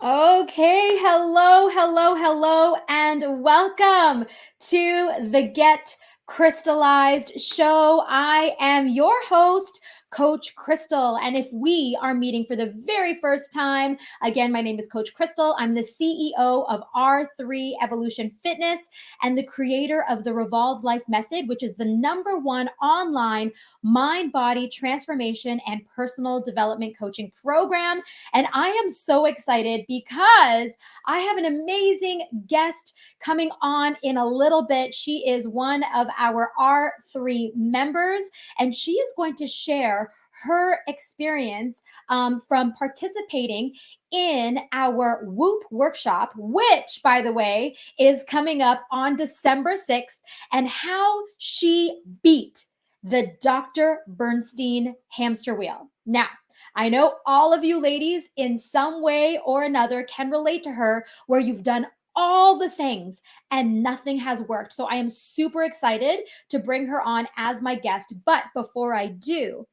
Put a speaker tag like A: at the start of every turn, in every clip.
A: Okay, hello, and welcome to the Get Crystallized show. I am your host, Coach Crystal. And if we are meeting for the very first time, again, my name is Coach Crystal. I'm the CEO of R3 Evolution Fitness and the creator of the Revolve Life Method, which is the #1 online mind body transformation and personal development coaching program. And I am so excited because I have an amazing guest coming on in a little bit. She is one of our R3 members, and she is going to share her experience from participating in our Whoop workshop, which, by the way, is coming up on December 6th, and how she beat the Dr. Bernstein hamster wheel. Now, I know all of you ladies in some way or another can relate to her, where you've done all the things and nothing has worked. So I am super excited to bring her on as my guest. But before I do,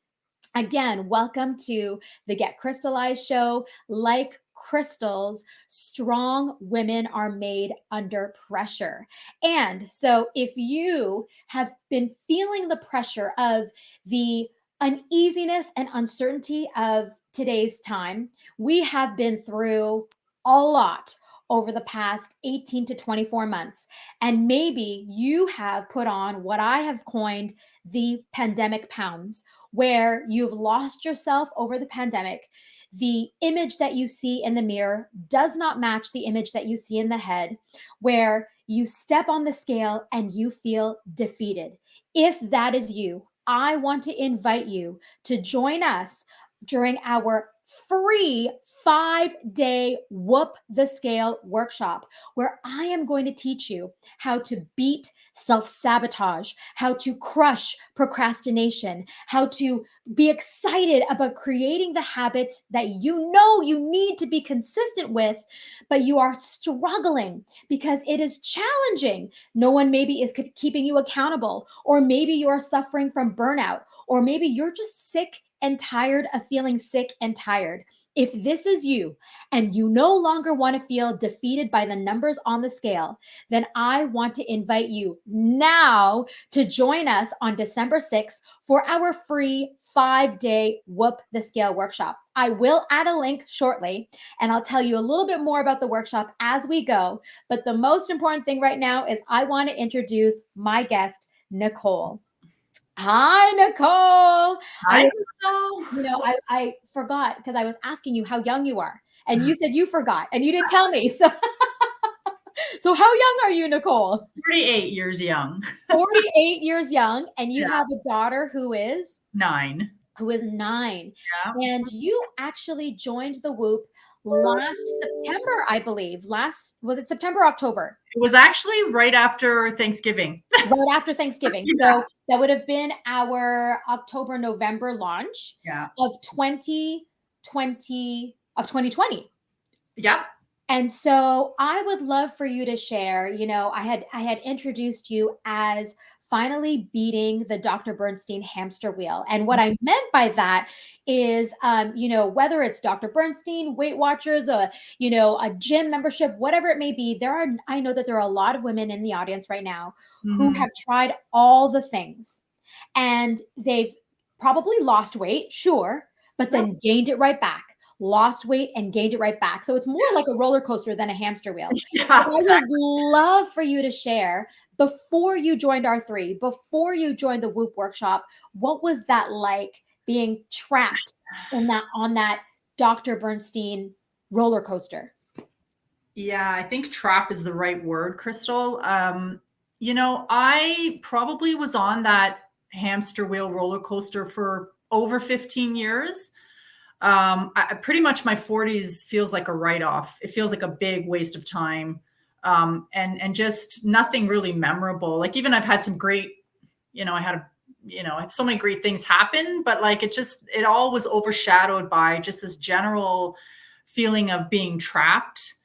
A: again, welcome to the Get Crystallized show. Like crystals, strong women are made under pressure. And so if you have been feeling the pressure of the uneasiness and uncertainty of today's time, we have been through a lot over the past 18 to 24 months. And maybe you have put on what I have coined the pandemic pounds, where you've lost yourself over the pandemic. The image that you see in the mirror does not match the image that you see in the head, where you step on the scale and you feel defeated. If that is you, I want to invite you to join us during our free 5-day Whoop the Scale workshop, where I am going to teach you how to beat self-sabotage, how to crush procrastination, how to be excited about creating the habits that you know you need to be consistent with, but you are struggling because it is challenging. No one maybe is keeping you accountable, or maybe you are suffering from burnout, or maybe you're just sick and tired of feeling sick and tired. If this is you and you no longer want to feel defeated by the numbers on the scale, then I want to invite you now to join us on December 6th for our free 5-day Whoop the Scale workshop. I will add a link shortly, and I'll tell you a little bit more about the workshop as we go. But the most important thing right now is I want to introduce my guest, Nicole. Hi, Nicole.
B: Hi, Crystal.
A: I forgot because I was asking you how young you are, and you said you forgot, and you didn't tell me. So how young are you, Nicole?
B: 48 years young.
A: 48 years young, and you
B: Yeah.
A: have a daughter who is
B: 9.
A: 9.
B: Yeah.
A: And you actually joined the Whoop last September, I believe. Was it September or October?
B: It was actually right after Thanksgiving.
A: Right after Thanksgiving.
B: Yeah.
A: So that would have been our October, November launch
B: Yeah.
A: of 2020.
B: Yep.
A: And so I would love for you to share, I had introduced you as finally beating the Dr. Bernstein hamster wheel. And what I meant by that is, whether it's Dr. Bernstein, Weight Watchers, a gym membership, whatever it may be, I know that there are a lot of women in the audience right now who
B: Mhm.
A: have tried all the things, and they've probably lost weight, sure, but then gained it right back, lost weight and gained it right back. So it's more like a roller coaster than a hamster wheel.
B: Yeah,
A: So I would
B: exactly.
A: love for you to share, before you joined R3, before you joined the Whoop workshop, what was that like, being trapped on that Dr. Bernstein roller coaster?
B: Yeah, I think trap is the right word, Crystal. I probably was on that hamster wheel roller coaster for over 15 years. Pretty much my 40s feels like a write-off. It feels like a big waste of time. And just nothing really memorable. Like, even I've had some great, I had so many great things happen, but like, it all was overshadowed by just this general feeling of being trapped.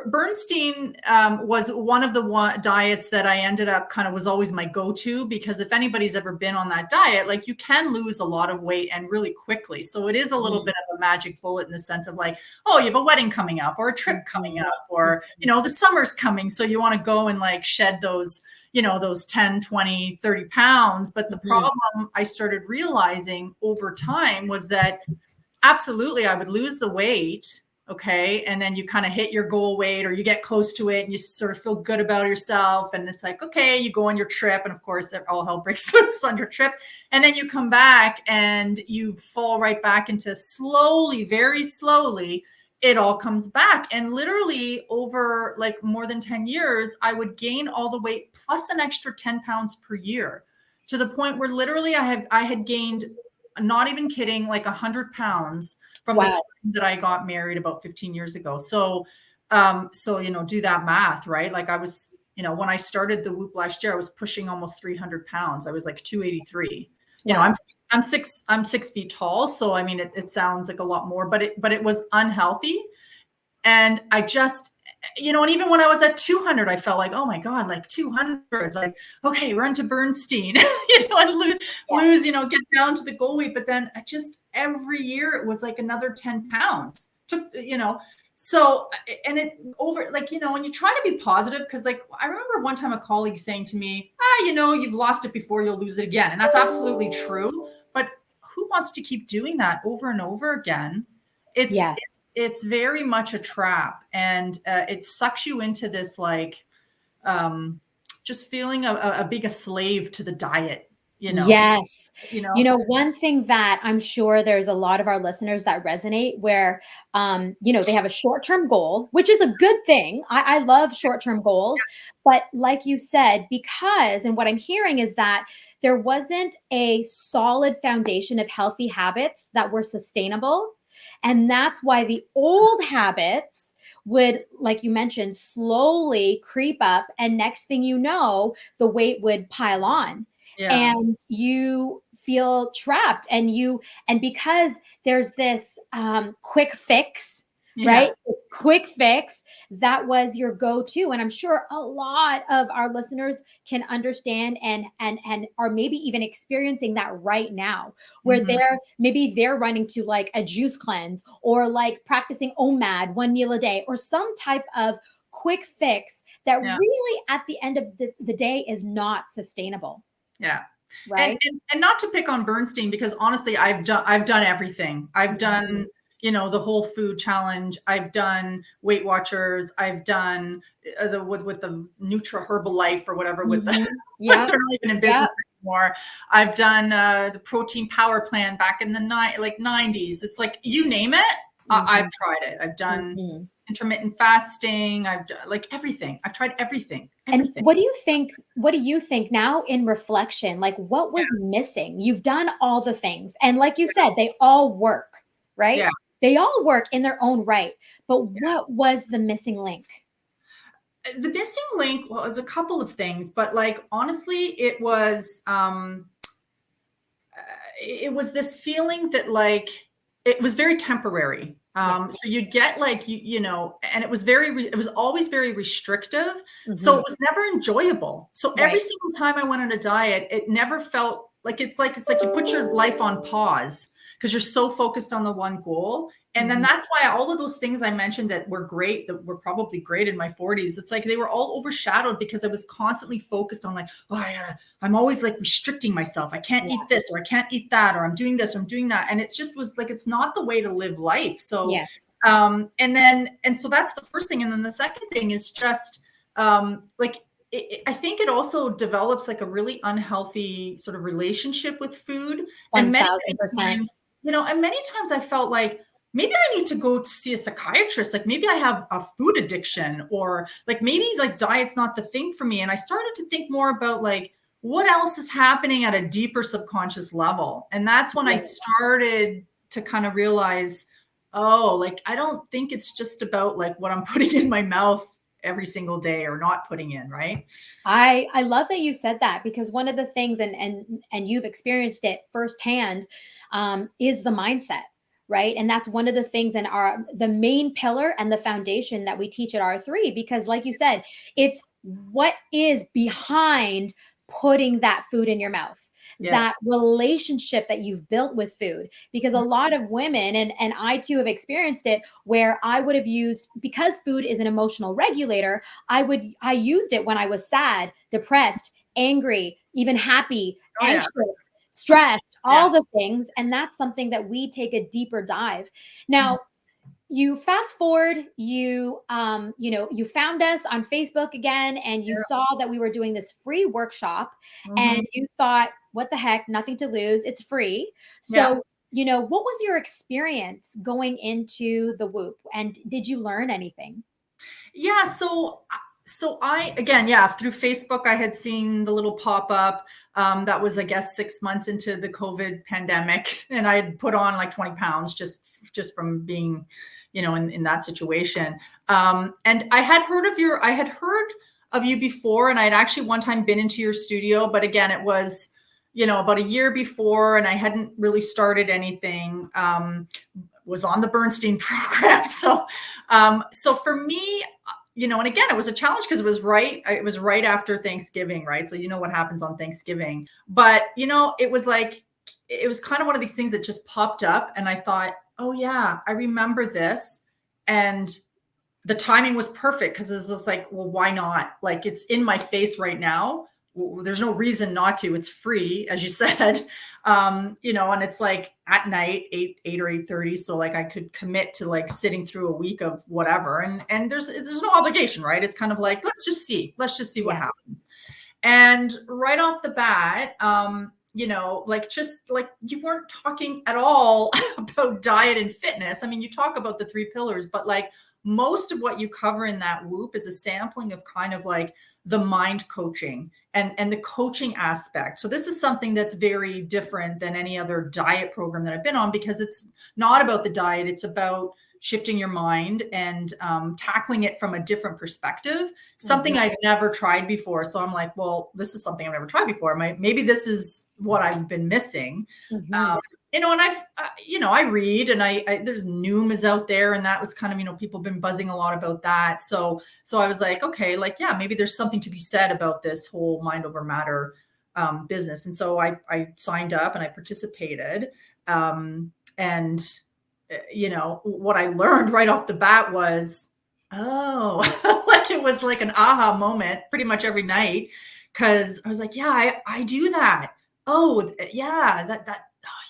B: Bernstein was one of the diets that I ended up kind of was always my go-to, because if anybody's ever been on that diet, like you can lose a lot of weight and really quickly. So it is a little bit of a magic bullet in the sense of like, oh, you have a wedding coming up or a trip coming up, or, the summer's coming. So you want to go and like shed those, those 10, 20, 30 pounds. But the problem I started realizing over time was that absolutely I would lose the weight. Okay. And then you kind of hit your goal weight, or you get close to it and you sort of feel good about yourself. And it's like, okay, you go on your trip. And of course, all hell breaks loose on your trip. And then you come back and you fall right back into slowly, very slowly, it all comes back. And literally over like more than 10 years, I would gain all the weight plus an extra 10 pounds per year, to the point where literally I had gained, not even kidding, like 100 pounds from the time that I got married about 15 years ago. So, do that math, right? Like I was, when I started the Whoop last year, I was pushing almost 300 pounds. I was like 283. I'm 6 feet tall. So, I mean, it sounds like a lot more, but it was unhealthy. And I just, and even when I was at 200, I felt like, oh my God, like 200, like, okay, run to Bernstein, and lose, get down to the goal weight. But then I just, every year it was like another 10 pounds so, and it over, like, when you try to be positive, because like, I remember one time a colleague saying to me, you've lost it before, you'll lose it again. And that's absolutely true. But who wants to keep doing that over and over again? It's very much a trap, and it sucks you into this, like, just feeling a slave to the diet,
A: Yes. One thing that I'm sure there's a lot of our listeners that resonate where, they have a short-term goal, which is a good thing. I love short-term goals, but like you said, and what I'm hearing is that there wasn't a solid foundation of healthy habits that were sustainable. And that's why the old habits would, like you mentioned, slowly creep up. And next thing you know, the weight would pile on. Yeah. And you feel trapped, and because there's this quick fix, right? Quick fix, that was your go-to. And I'm sure a lot of our listeners can understand and are maybe even experiencing that right now, where they're running to like a juice cleanse, or like practicing OMAD, 1 meal a day, or some type of quick fix that really at the end of the day is not sustainable.
B: Yeah. Right. And not to pick on Bernstein, because honestly, I've done everything. I've done, the whole food challenge. I've done Weight Watchers. I've done with the Nutra Herbalife or whatever, with the, they're not even in business anymore. I've done the protein power plan back in the 90s. It's like, you name it. I've tried it. I've done intermittent fasting. I've done like everything. I've tried everything.
A: And what do you think now in reflection? Like, what was missing? You've done all the things. And like you said, they all work, right? Yeah. They all work in their own right. But what was the missing link?
B: The missing link was a couple of things, but like, honestly, it was this feeling that like, it was very temporary. So you'd get like, and it was always very restrictive. So it was never enjoyable. So every single time I went on a diet, it never felt like, it's like you put your life on pause because you're so focused on the one goal. And then that's why all of those things I mentioned that were great, that were probably great in my 40s, it's like they were all overshadowed because I was constantly focused on like, I'm always like restricting myself. I can't eat this, or I can't eat that, or I'm doing this, or I'm doing that. And it just was like, it's not the way to live life. So, and so that's the first thing. And then the second thing is just like, I think it also develops like a really unhealthy sort of relationship with food.
A: 1000%.
B: And many times I felt like, maybe I need to go to see a psychiatrist. Like maybe I have a food addiction, or like maybe like diet's not the thing for me. And I started to think more about like, what else is happening at a deeper subconscious level. And that's when I started to kind of realize, like, I don't think it's just about like what I'm putting in my mouth every single day or not putting in, right?
A: I love that you said that, because one of the things, and you've experienced it firsthand, is the mindset. right? And that's one of the things in the main pillar and the foundation that we teach at R3, because like you said, it's what is behind putting that food in your mouth,
B: Yes.
A: that relationship that you've built with food. Because a lot of women, and I too have experienced it, where I would have used, because food is an emotional regulator, I used it when I was sad, depressed, angry, even happy,
B: Oh yeah.
A: anxious, stressed,
B: Yeah.
A: all the things. And that's something that we take a deeper dive. Now, you fast forward, you found us on Facebook again, and you saw that we were doing this free workshop, and
B: Mhm.
A: you thought, what the heck, nothing to lose, it's free.
B: Yeah.
A: So, what was your experience going into the Whoop, and did you learn anything?
B: Yeah, so I again, yeah, through Facebook, I had seen the little pop-up. That was, I guess, 6 months into the COVID pandemic, and I had put on like 20 pounds just from being, in that situation. And I had heard of you before, and I had actually one time been into your studio, but again, it was, about a year before, and I hadn't really started anything. Was on the Bernstein program. So for me, and again, it was a challenge because it was right after Thanksgiving, right? So you know what happens on Thanksgiving. But it was kind of one of these things that just popped up, and I thought, oh yeah, I remember this. And the timing was perfect because it's just like, well, why not? Like, it's in my face right now. There's no reason not to. It's free, as you said. And it's like at night, 8 or 8:30. So like I could commit to like sitting through a week of whatever. And there's no obligation, right? It's kind of like, let's just see what
A: Yes.
B: happens. And right off the bat, just like you weren't talking at all about diet and fitness. I mean, you talk about the three pillars, but like most of what you cover in that Whoop is a sampling of kind of like the mind coaching and the coaching aspect. So this is something that's very different than any other diet program that I've been on, because it's not about the diet. It's about shifting your mind and tackling it from a different perspective, something I've never tried before. So I'm like, well, this is something I've never tried before. Maybe this is what I've been missing.
A: Mm-hmm.
B: And I read, and there's Noom is out there, and that was kind of, people have been buzzing a lot about that. So I was like, okay, like, yeah, maybe there's something to be said about this whole mind over matter business. And so I signed up and I participated. And what I learned right off the bat was, oh, like it was like an aha moment pretty much every night. Cause I was like, yeah, I do that. Oh yeah,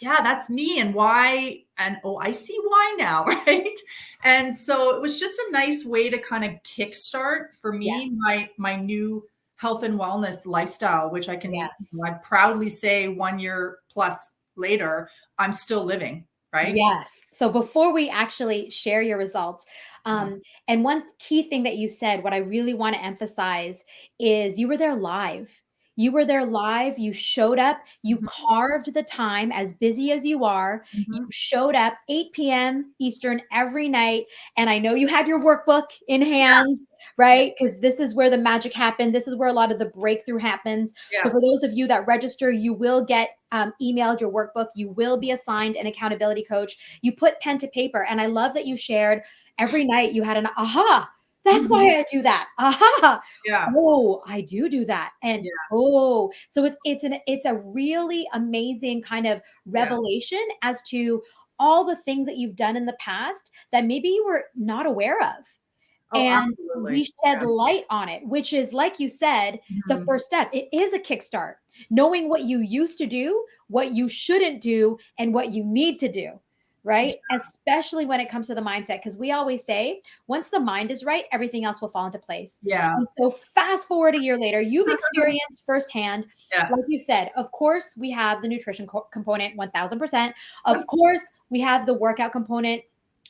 B: yeah, that's me. And why? And oh, I see why now. Right. And so it was just a nice way to kind of kickstart for me,
A: Yes.
B: my new health and wellness lifestyle, which
A: Yes.
B: I proudly say 1 year plus later, I'm still living. Right.
A: Yes. So before we actually share your results,
B: Yeah.
A: and one key thing that you said, what I really want to emphasize is you were there live. You were there live. You showed up. You
B: Mhm.
A: carved the time, as busy as you are. You
B: Mhm.
A: showed up 8 p.m. Eastern every night. And I know you had your workbook in hand,
B: Yeah.
A: right? Because this is where the magic happened. This is where a lot of the breakthrough happens. So
B: Yeah.
A: for those of you that register, you will get emailed your workbook. You will be assigned an accountability coach. You put pen to paper. And I love that you shared every night you had an aha. That's
B: Mhm.
A: why I do that. Aha.
B: Yeah.
A: Oh, I do that. And
B: Yeah.
A: oh, so it's a really amazing kind of
B: Yeah.
A: revelation as to all the things that you've done in the past that maybe you were not aware of.
B: Oh,
A: And we
B: absolutely.
A: shed
B: Yeah.
A: light on it, which is, like you said, the
B: Mhm.
A: first step. It is a kickstart. Knowing what you used to do, what you shouldn't do, and what you need to do,
B: Yeah.
A: right? Especially when it comes to the mindset. Because we always say, once the mind is right, everything else will fall into place.
B: Yeah.
A: And so, fast forward a year later, you've experienced firsthand,
B: Yeah.
A: like you said, of course, we have the nutrition component 1000%. Of course, we have the workout component.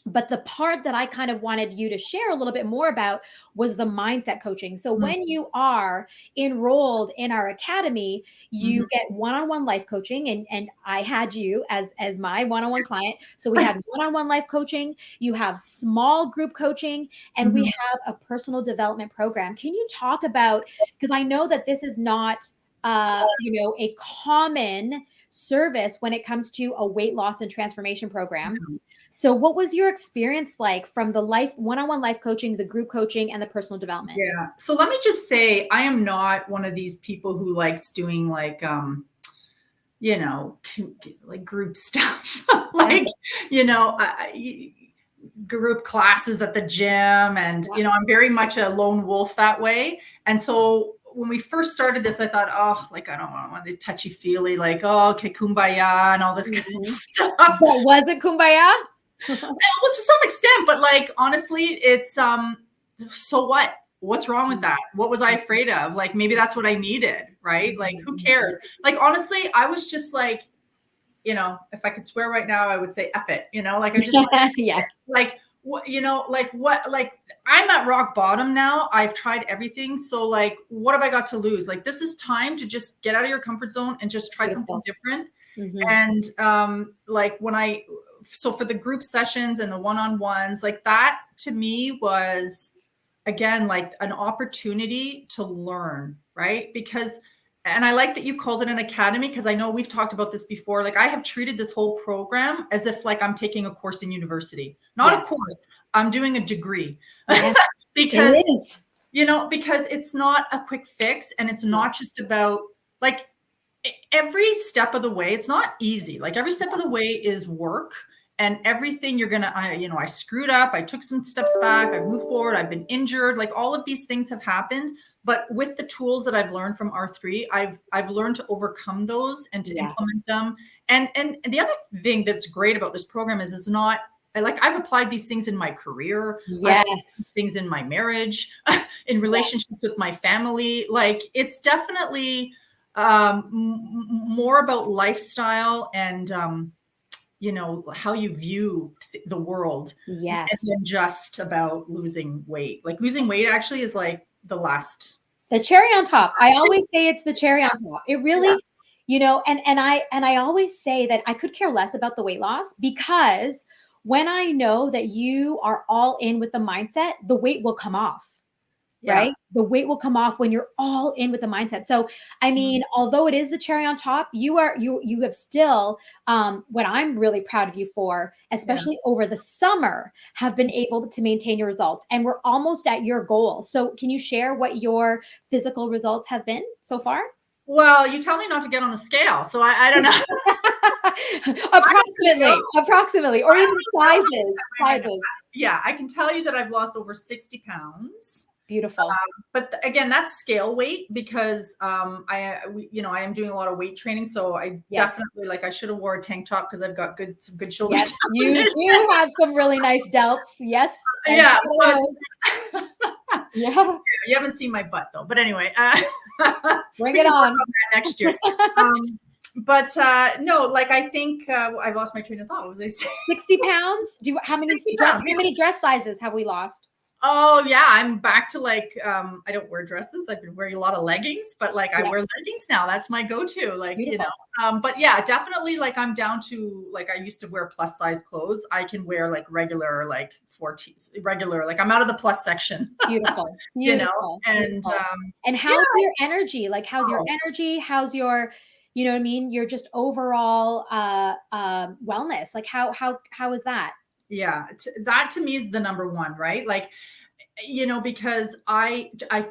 A: But the part that I kind of wanted you to share a little bit more about was the mindset coaching. So
B: Mhm.
A: when you are enrolled in our academy,
B: Mhm.
A: you get one-on-one life coaching, and I had you as my one-on-one client. So we had one-on-one life coaching, you have small group coaching, and we
B: Mhm.
A: have a personal development program. Can you talk about, because I know that this is not a common service when it comes to a weight loss and transformation program. So what was your experience like from the one-on-one life coaching, the group coaching, and the personal development?
B: Yeah. So let me just say, I am not one of these people who likes doing like, like group stuff, like, group classes at the gym. And, I'm very much a lone wolf that way. And so when we first started this, I thought, oh, like, I don't want the touchy feely, like, oh, okay, kumbaya and all this kind of stuff.
A: But was it kumbaya?
B: Well, to some extent, but like, honestly, it's, so what? What's wrong with that? What was I afraid of? Like, maybe that's what I needed, right? Like, who cares? Like, honestly, I was just like, if I could swear right now, I would say F it, like I just,
A: yeah.
B: like, what, like I'm at rock bottom now. I've tried everything. So like, what have I got to lose? Like, this is time to just get out of your comfort zone and just try something different. And like so for the group sessions and the one-on-ones, like that to me was, again, like an opportunity to learn, right? And I like that you called it an academy, because I know we've talked about this before. Like, I have treated this whole program as if like I'm taking a course in university, not a course. I'm doing a degree because, because it's not a quick fix, and it's not just about like every step of the way. It's not easy. Like, every step of the way is work. And everything I screwed up. I took some steps back. I moved forward. I've been injured. Like, all of these things have happened. But with the tools that I've learned from R3, I've learned to overcome those and to implement them. And the other thing that's great about this program is not, I've applied these things in my career. Things in my marriage, in relationships with my family. Like, it's definitely more about lifestyle and, how you view the world. And then just about losing weight. Like, losing weight actually is like the
A: cherry on top. I always say it's the cherry on top. It really, and I always say that I could care less about the weight loss, because when I know that you are all in with the mindset, the weight will come off. Right? The weight will come off when you're all in with the mindset. So, I mean, although it is the cherry on top, you have still, what I'm really proud of you for, especially over the summer, have been able to maintain your results, and we're almost at your goal. So can you share what your physical results have been so far?
B: Well, you tell me not to get on the scale. So I don't
A: know. approximately, or even sizes.
B: Yeah. I can tell you that I've lost over 60 pounds.
A: Beautiful.
B: But again, that's scale weight, because I am doing a lot of weight training. So I definitely, like, I should have wore a tank top, because I've got some good shoulders.
A: Yes, you do have some really nice delts. Yes.
B: Yeah. You haven't seen my butt though. But anyway,
A: bring it on
B: next year. But no, like, I think I've lost my train of thought. What was I saying?
A: 60 pounds? How many dress sizes have we lost?
B: Oh yeah, I'm back to like, I don't wear dresses. I've been wearing a lot of leggings, but like I wear leggings now. That's my go-to, like, but yeah, definitely, like, I'm down to, like, I used to wear plus size clothes. I can wear like regular, like 14, regular, like, I'm out of the plus section.
A: Beautiful.
B: And
A: how's your energy? Like, how's your energy? How's your, your just overall wellness? Like, how is that?
B: Yeah, that to me is the number one, right? Like, because I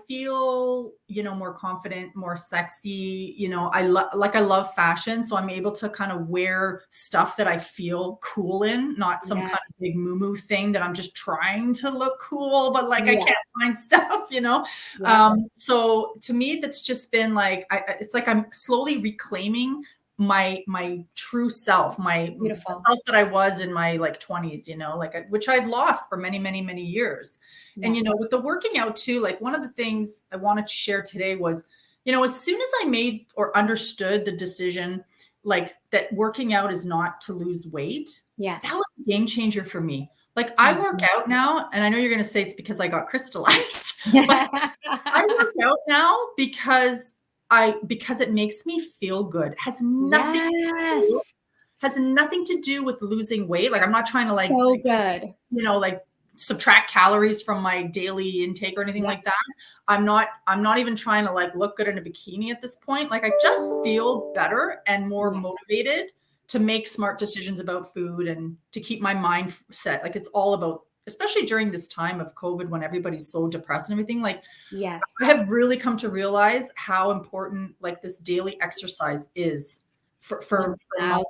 B: feel, more confident, more sexy, I love fashion. So I'm able to kind of wear stuff that I feel cool in, not some kind of big moo thing that I'm just trying to look cool, but like, I can't find stuff, So to me, that's just been like, it's like I'm slowly reclaiming my true self, my self that I was in my like 20s, which I'd lost for many, many, many years. And, with the working out too, like, one of the things I wanted to share today was, as soon as I made or understood the decision, like, that working out is not to lose weight, that was a game changer for me. Like, I work out now, and I know you're going to say it's because I got crystallized, but I work out now because it makes me feel good. It has nothing to do with losing weight. Like, I'm not trying to like,
A: so good.
B: Like subtract calories from my daily intake or anything like that. I'm not even trying to like look good in a bikini at this point. Like I just feel better and more motivated to make smart decisions about food and to keep my mind set. Like it's all about, especially during this time of COVID when everybody's so depressed and everything, like I have really come to realize how important like this daily exercise is for
A: 1000%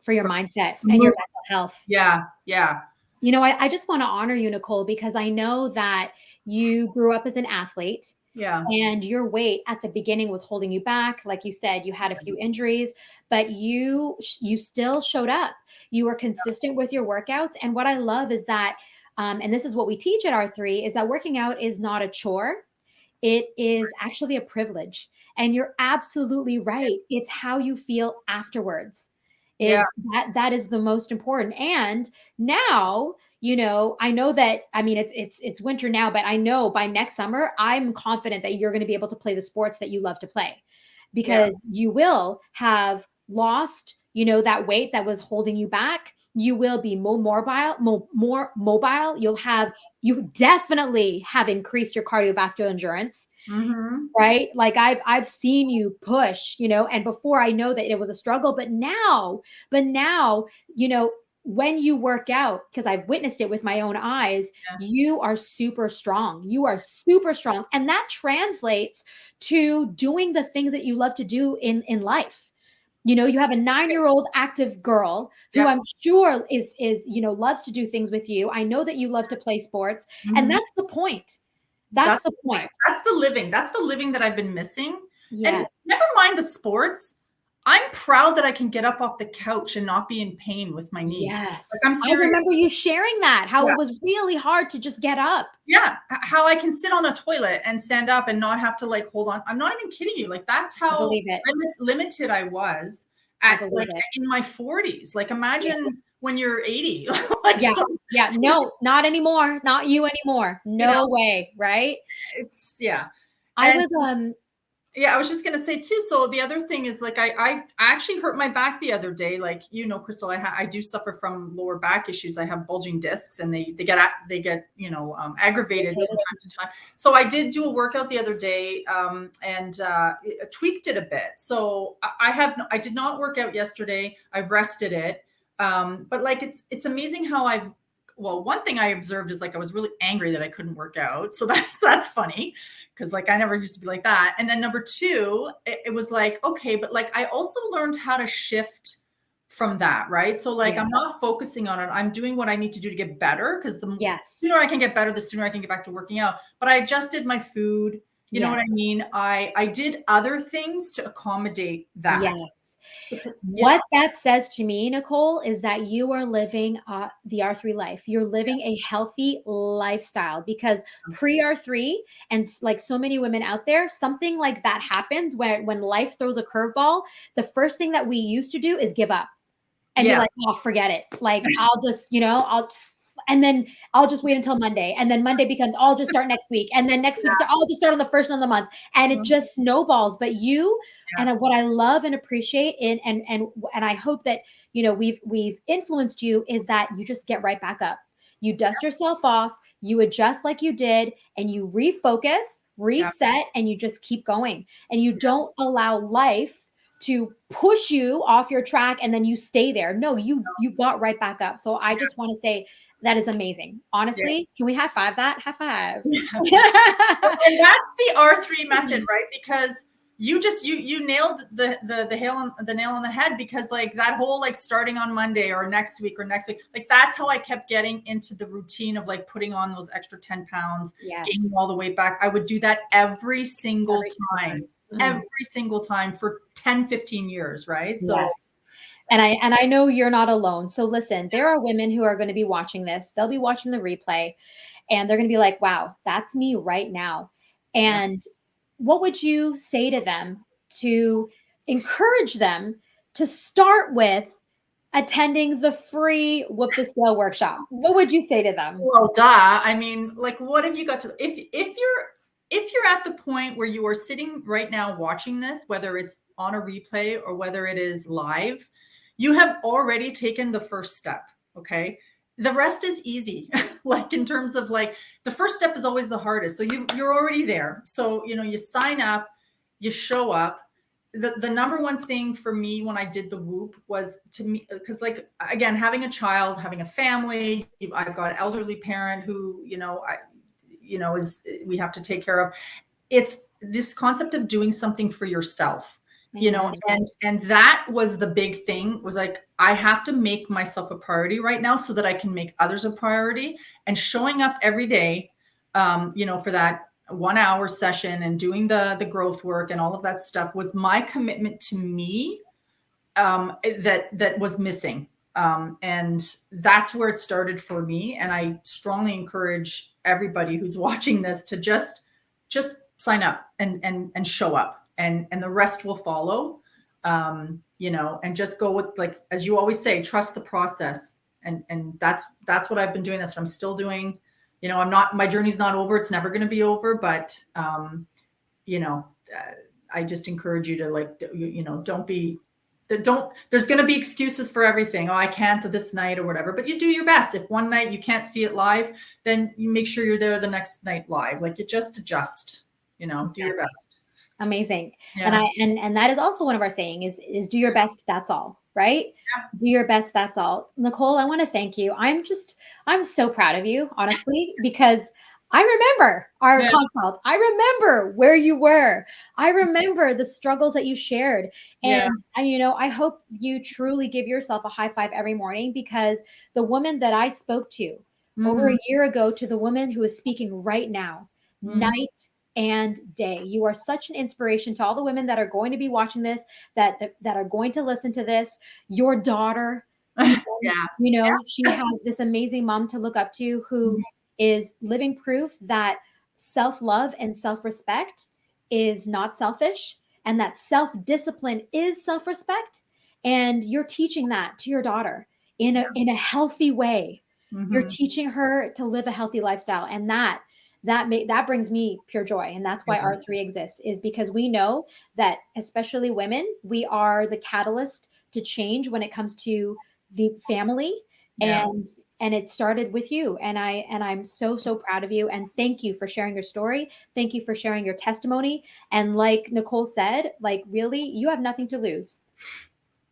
A: for your mindset and your mental health.
B: Yeah. Yeah.
A: You know, I just want to honor you, Nicole, because I know that you grew up as an athlete.
B: Yeah.
A: And your weight at the beginning was holding you back. Like you said, you had a few injuries, but you still showed up. You were consistent with your workouts. And what I love is that, and this is what we teach at R3, is that working out is not a chore. It is actually a privilege. And you're absolutely right. It's how you feel afterwards. That is the most important. And now, you know, I know that, I mean, it's winter now, but I know by next summer, I'm confident that you're going to be able to play the sports that you love to play, because you will have lost, you know, that weight that was holding you back. You will be more mobile. You definitely have increased your cardiovascular endurance. Right? Like I've seen you push, you know, and before I know that it was a struggle, but now, you know, when you work out, because I've witnessed it with my own eyes, you are super strong. You are super strong. And that translates to doing the things that you love to do in life. You know, you have a 9-year-old active girl who I'm sure is, you know, loves to do things with you. I know that you love to play sports, and that's the point. That's the point.
B: That's the living. That's the living that I've been missing.
A: Yes.
B: And never mind the sports. I'm proud that I can get up off the couch and not be in pain with my knees.
A: Yes.
B: Like
A: I remember you sharing that, how it was really hard to just get up.
B: Yeah. How I can sit on a toilet and stand up and not have to like hold on. I'm not even kidding you. Like that's how limited I was at like in my 40s. Like imagine when you're 80. Like
A: no, not anymore. Not you anymore. No way, right?
B: It's
A: I was
B: I was just gonna say too. So the other thing is like I actually hurt my back the other day. Like you know, Crystal, I do suffer from lower back issues. I have bulging discs, and they get you know aggravated from time to time. So I did do a workout the other day, and tweaked it a bit. So I did not work out yesterday. I rested it, but like it's amazing how one thing I observed is like I was really angry that I couldn't work out. So that's funny because like I never used to be like that. And then number two, it was like, okay, but like I also learned how to shift from that, right? So like I'm not focusing on it. I'm doing what I need to do to get better because the sooner I can get better, the sooner I can get back to working out. But I adjusted my food. You know what I mean? I did other things to accommodate that.
A: Yes. What that says to me, Nicole, is that you are living the R3 life. You're living a healthy lifestyle, because pre-R3, and like so many women out there, something like that happens when life throws a curveball. The first thing that we used to do is give up and be like, oh, forget it. Like, I'll just, you know, and then I'll just wait until Monday. And then Monday becomes, I'll just start next week. And then next week, I'll just start on the first of the month. And it just snowballs. But you, and what I love and appreciate and I hope that, you know, we've influenced you, is that you just get right back up. You dust yourself off, you adjust like you did, and you refocus, reset, and you just keep going. And you don't allow life to push you off your track and then you stay there. No, you got right back up. So I just want to say that is amazing. Honestly, can we high five that? High five.
B: And that's the R3 method, right? Because you nailed the nail on the head, because like that whole like starting on Monday or next week, like that's how I kept getting into the routine of like putting on those extra 10 pounds, gaining all the weight back. I would do that every single time. Every single time for 10, 15 years, right? So
A: and I know you're not alone. So listen, there are women who are going to be watching this. They'll be watching the replay and they're going to be like, wow, that's me right now. And what would you say to them to encourage them to start with attending the free Whoop the Scale workshop? What would you say to them?
B: Well, I mean, like, what have you got to, if you're at the point where you are sitting right now watching this, whether it's on a replay or whether it is live, you have already taken the first step. Okay. the rest is easy. Like in terms of like, the first step is always the hardest. So you're already there. So, you sign up, you show up. The number one thing for me when I did the Whoop was to me, because like, again, having a child, having a family, I've got an elderly parent who, we have to take care of. It's this concept of doing something for yourself, and that was the big thing, was like, I have to make myself a priority right now so that I can make others a priority. And showing up every day, for that 1 hour session and doing the growth work and all of that stuff was my commitment to me, that was missing. And that's where it started for me. And I strongly encourage everybody who's watching this to just sign up and show up, and the rest will follow. And just go with, like, as you always say, trust the process. And that's what I've been doing. That's what I'm still doing. My journey's not over. It's never going to be over, but, I just encourage you to, like, there's going to be excuses for everything. Oh, I can't this night or whatever, but you do your best. If one night you can't see it live, then you make sure you're there the next night live. Like, you just adjust, do your best.
A: Amazing. Yeah. And that is also one of our saying is do your best. That's all. Right. Yeah. Do your best. That's all. Nicole, I want to thank you. I'm so proud of you, honestly, because I remember our consult. I remember where you were. I remember the struggles that you shared. And, I hope you truly give yourself a high five every morning, because the woman that I spoke to over a year ago to the woman who is speaking right now, night and day, you are such an inspiration to all the women that are going to be watching this, that are going to listen to this. Your daughter, she has this amazing mom to look up to, who is living proof that self-love and self-respect is not selfish, and that self-discipline is self-respect. And you're teaching that to your daughter in a healthy way. You're teaching her to live a healthy lifestyle, and that brings me pure joy. And that's why R3 exists, is because we know that, especially women, we are the catalyst to change when it comes to the family. And it started with you. And I'm so proud of you. And thank you for sharing your story. Thank you for sharing your testimony. And like Nicole said, like, really, you have nothing to lose.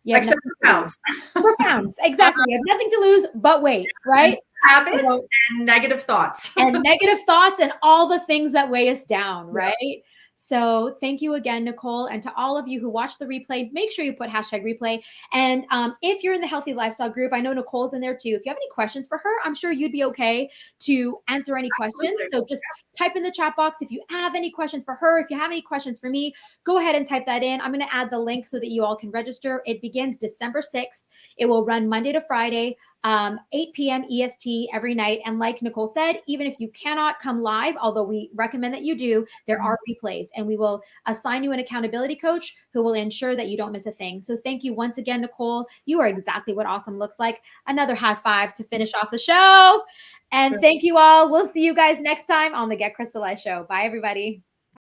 B: Except for pounds.
A: For pounds. Exactly. You have nothing to lose but weight, right?
B: Habits and negative thoughts.
A: And negative thoughts and all the things that weigh us down, right? So thank you again, Nicole. And to all of you who watch the replay, make sure you put #replay. And if you're in the Healthy Lifestyle group, I know Nicole's in there too. If you have any questions for her, I'm sure you'd be okay to answer any questions. So just type in the chat box if you have any questions for her. If you have any questions for me, go ahead and type that in. I'm going to add the link so that you all can register. It begins December 6th. It will run Monday to Friday, 8 p.m. EST every night. And like Nicole said, even if you cannot come live, although we recommend that you do, there are replays, and we will assign you an accountability coach who will ensure that you don't miss a thing. So thank you once again, Nicole. You are exactly what awesome looks like. Another high five to finish off the show. And thank you all. We'll see you guys next time on the Get Crystallized show. Bye, everybody.